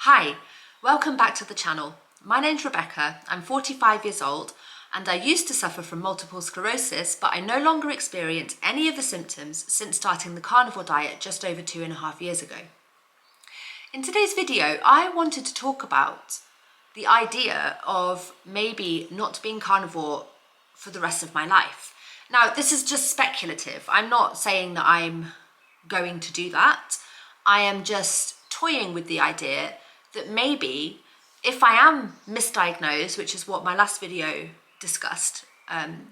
Hi, welcome back to the channel. My name's Rebecca, I'm 45 years old and I used to suffer from multiple sclerosis, but I no longer experience any of the symptoms since starting the carnivore diet just over 2.5 years ago. In today's video, I wanted to talk about the idea of maybe not being carnivore for the rest of my life. Now, this is just speculative. I'm not saying that I'm going to do that. I am just toying with the idea that maybe if I am misdiagnosed, which is what my last video discussed,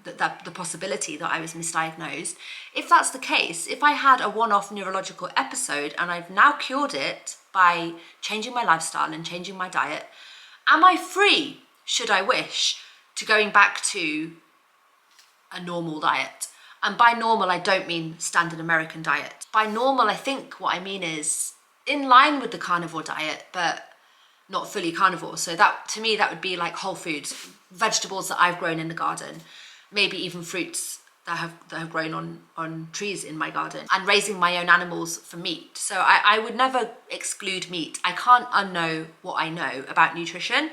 the possibility that I was misdiagnosed, if that's the case, if I had a one-off neurological episode and I've now cured it by changing my lifestyle and changing my diet, am I free, should I wish, to going back to a normal diet? And by normal, I don't mean standard American diet. By normal, I think what I mean is in line with the carnivore diet, but not fully carnivore. So that, to me, that would be like whole foods, vegetables that I've grown in the garden, maybe even fruits that have grown on trees in my garden, and raising my own animals for meat. So I would never exclude meat. I can't unknow what I know about nutrition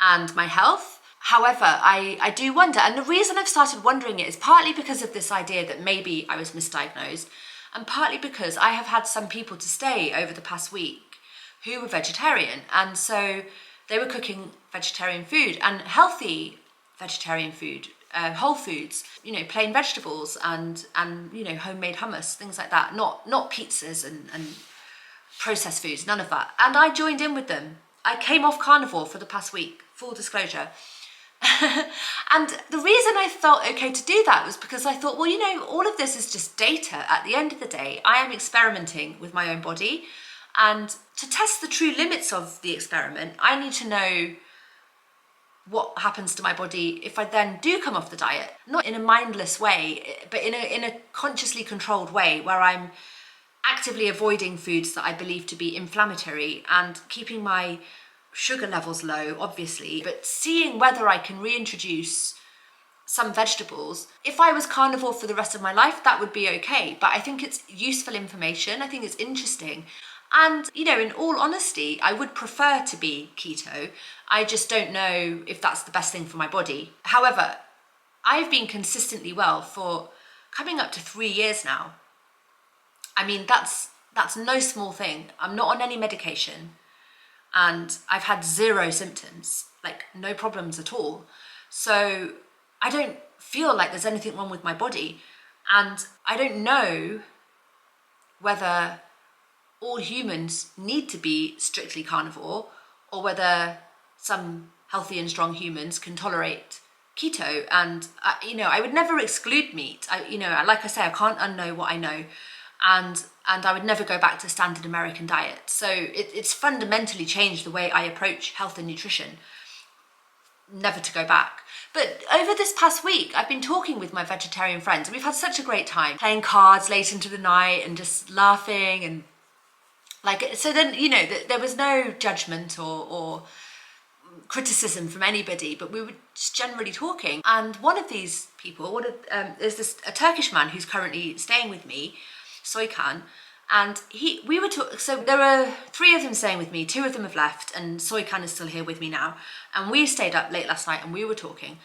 and my health. However, I do wonder, and the reason I've started wondering it is partly because of this idea that maybe I was misdiagnosed, and partly because I have had some people to stay over the past week who were vegetarian, and so they were cooking vegetarian food and healthy vegetarian food, whole foods, you know, plain vegetables and you know, homemade hummus, things like that, not pizzas and processed foods, none of that. And I joined in with them. I came off carnivore for the past week, full disclosure. And the reason I felt okay to do that was because I thought, well, you know, all of this is just data. At the end of the day, I am experimenting with my own body, and to test the true limits of the experiment, I need to know what happens to my body if I then do come off the diet, not in a mindless way, but in a consciously controlled way where I'm actively avoiding foods that I believe to be inflammatory and keeping my sugar levels low, obviously, but seeing whether I can reintroduce some vegetables. If I was carnivore for the rest of my life, that would be okay, but I think it's useful information. I think it's interesting. And, you know, in all honesty, I would prefer to be keto. I just don't know if that's the best thing for my body. However, I've been consistently well for coming up to 3 years now. I mean, that's no small thing. I'm not on any medication and I've had zero symptoms, like no problems at all. So I don't feel like there's anything wrong with my body. And I don't know whether all humans need to be strictly carnivore or whether some healthy and strong humans can tolerate keto. And you know, I would never exclude meat. You know, like I say, I can't unknow what I know, and I would never go back to standard American diet. So it's fundamentally changed the way I approach health and nutrition, never to go back. But over this past week, I've been talking with my vegetarian friends, and we've had such a great time playing cards late into the night and just laughing. And like, so then, you know, there was no judgment or criticism from anybody, but we were just generally talking. And one of these people, there's a Turkish man who's currently staying with me, Soykan, and so there were 3 of them staying with me, 2 of them have left, and Soykan is still here with me now. And we stayed up late last night and we were talking,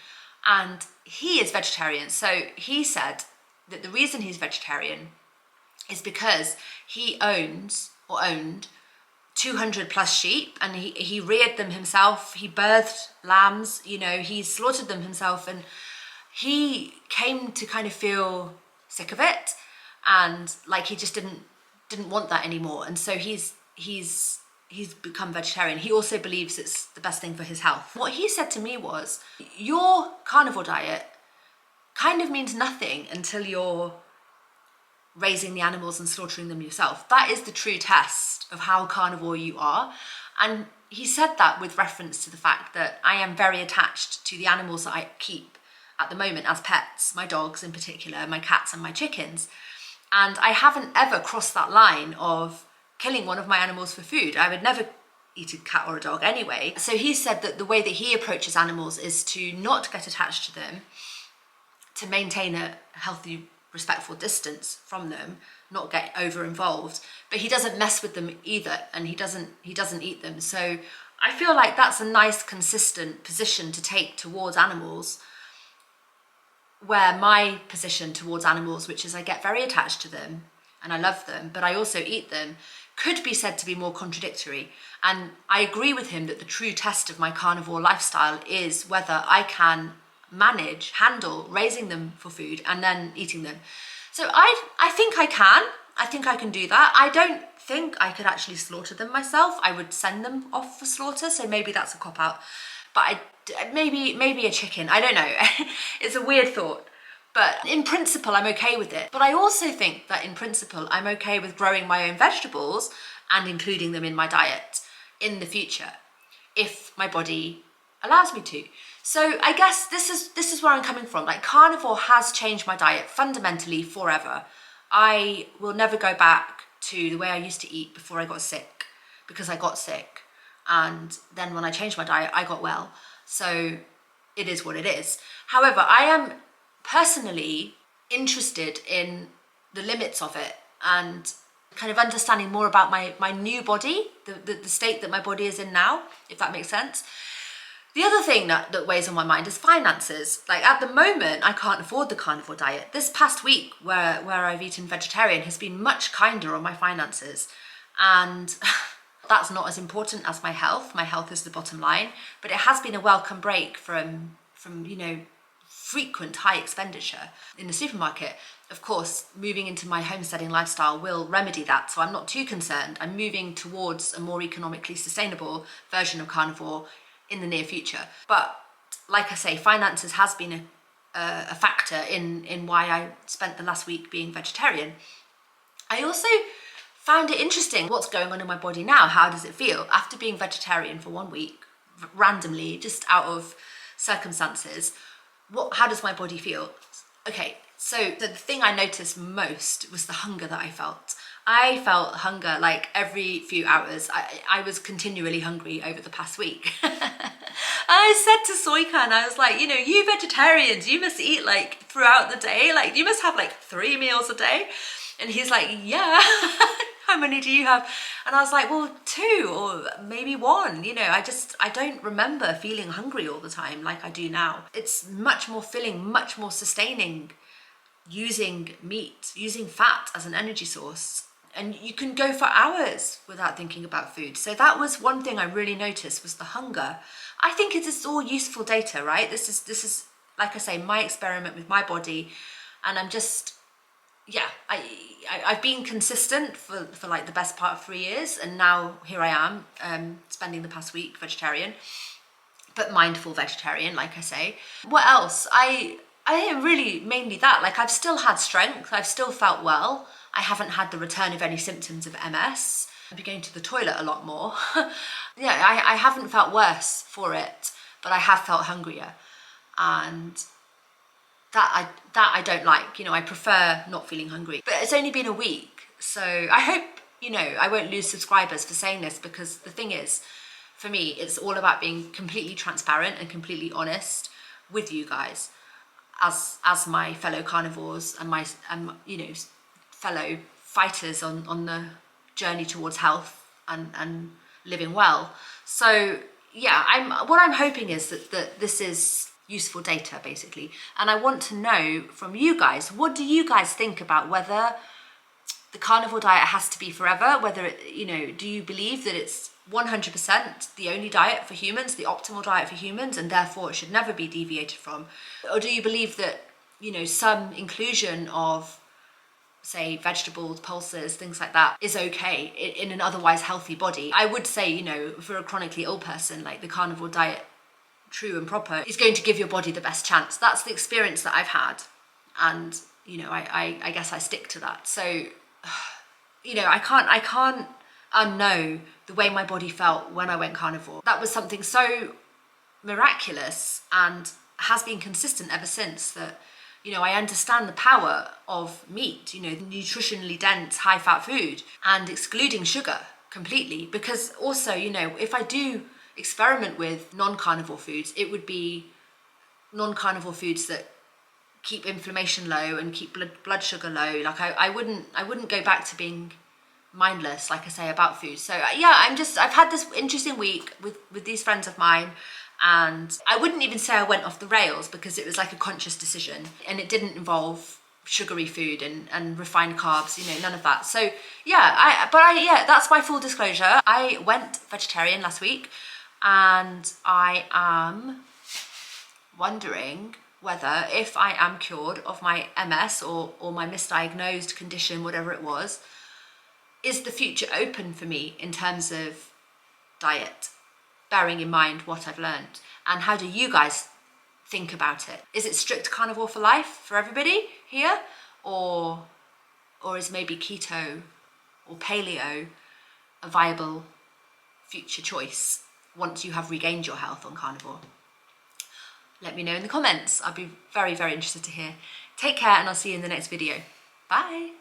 and he is vegetarian. So he said that the reason he's vegetarian is because he owned 200 plus sheep, and he reared them himself. He birthed lambs, you know, he slaughtered them himself, and he came to kind of feel sick of it, and like he just didn't want that anymore. And so he's become vegetarian. He also believes it's the best thing for his health. What he said to me was, your carnivore diet kind of means nothing until you're raising the animals and slaughtering them yourself. That is the true test of how carnivore you are. And he said that with reference to the fact that I am very attached to the animals that I keep at the moment as pets, my dogs in particular, my cats and my chickens. And I haven't ever crossed that line of killing one of my animals for food. I would never eat a cat or a dog anyway. So he said that the way that he approaches animals is to not get attached to them, to maintain a healthy, respectful distance from them, not get over involved, but he doesn't mess with them either, and he doesn't eat them. So I feel like that's a nice consistent position to take towards animals, where my position towards animals, which is I get very attached to them and I love them, but I also eat them, could be said to be more contradictory. And I agree with him that the true test of my carnivore lifestyle is whether I can handle raising them for food and then eating them. So I think I can. I think I can do that. I don't think I could actually slaughter them myself. I would send them off for slaughter, so maybe that's a cop-out. But maybe a chicken, I don't know. It's a weird thought. But in principle, I'm okay with it. But I also think that in principle, I'm okay with growing my own vegetables and including them in my diet in the future, if my body allows me to. So I guess this is where I'm coming from. Like, carnivore has changed my diet fundamentally forever. I will never go back to the way I used to eat before I got sick, because I got sick. And then when I changed my diet, I got well. So it is what it is. However, I am personally interested in the limits of it and kind of understanding more about my new body, the state that my body is in now, if that makes sense. The other thing that weighs on my mind is finances. Like, at the moment, I can't afford the carnivore diet. This past week where I've eaten vegetarian has been much kinder on my finances. And that's not as important as my health. My health is the bottom line. But it has been a welcome break from frequent high expenditure in the supermarket. Of course, moving into my homesteading lifestyle will remedy that, so I'm not too concerned. I'm moving towards a more economically sustainable version of carnivore in the near future. But like I say, finances has been a factor in why I spent the last week being vegetarian. I also found it interesting what's going on in my body now. How does it feel after being vegetarian for 1 week, randomly, just out of circumstances? How does my body feel? Okay, so the thing I noticed most was the hunger that I felt. I felt hunger like every few hours. I was continually hungry over the past week. I said to Soikan, I was like, you vegetarians, you must eat like throughout the day. Like, you must have like 3 meals a day. And he's like, yeah. How many do you have? And I was like, well, 2 or maybe 1. I don't remember feeling hungry all the time like I do now. It's much more filling, much more sustaining, using meat, using fat as an energy source. And you can go for hours without thinking about food. So that was one thing I really noticed, was the hunger. I think it is all useful data, right? This is like I say, my experiment with my body. And I'm just, I've been consistent for like the best part of 3 years. And now here I am, spending the past week vegetarian, but mindful vegetarian, like I say. What else? I think really mainly that. Like, I've still had strength. I've still felt well. I haven't had the return of any symptoms of MS. I've been going to the toilet a lot more. I haven't felt worse for it, but I have felt hungrier. And that I don't like. I prefer not feeling hungry. But it's only been a week. So I hope, I won't lose subscribers for saying this, because the thing is, for me, it's all about being completely transparent and completely honest with you guys as my fellow carnivores and my fellow fighters on the journey towards health and living well. So what I'm hoping is that this is useful data, basically. And I want to know from you guys, what do you guys think about whether the carnivore diet has to be forever? Whether do you believe that it's 100% the only diet for humans, the optimal diet for humans, and therefore it should never be deviated from? Or do you believe that, some inclusion of, say, vegetables, pulses, things like that is okay in an otherwise healthy body? I would say, for a chronically ill person, like, the carnivore diet, true and proper, is going to give your body the best chance. That's the experience that I've had. And, I guess I stick to that. So, I can't unknow the way my body felt when I went carnivore. That was something so miraculous and has been consistent ever since, that I understand the power of meat, nutritionally dense, high-fat food, and excluding sugar completely. Because also, if I do experiment with non-carnivore foods, it would be non-carnivore foods that keep inflammation low and keep blood sugar low. Like, I wouldn't go back to being mindless, like I say, about food. So yeah, I've had this interesting week with these friends of mine, and I wouldn't even say I went off the rails, because it was like a conscious decision, and it didn't involve sugary food and refined carbs, you know, none of that. So yeah, yeah, that's my full disclosure. I went vegetarian last week, and I am wondering whether, if I am cured of my MS or my misdiagnosed condition, whatever it was, is the future open for me in terms of diet, bearing in mind what I've learned? And how do you guys think about it? Is it strict carnivore for life for everybody here? Or is maybe keto or paleo a viable future choice once you have regained your health on carnivore? Let me know in the comments. I'd be very, very interested to hear. Take care, and I'll see you in the next video. Bye.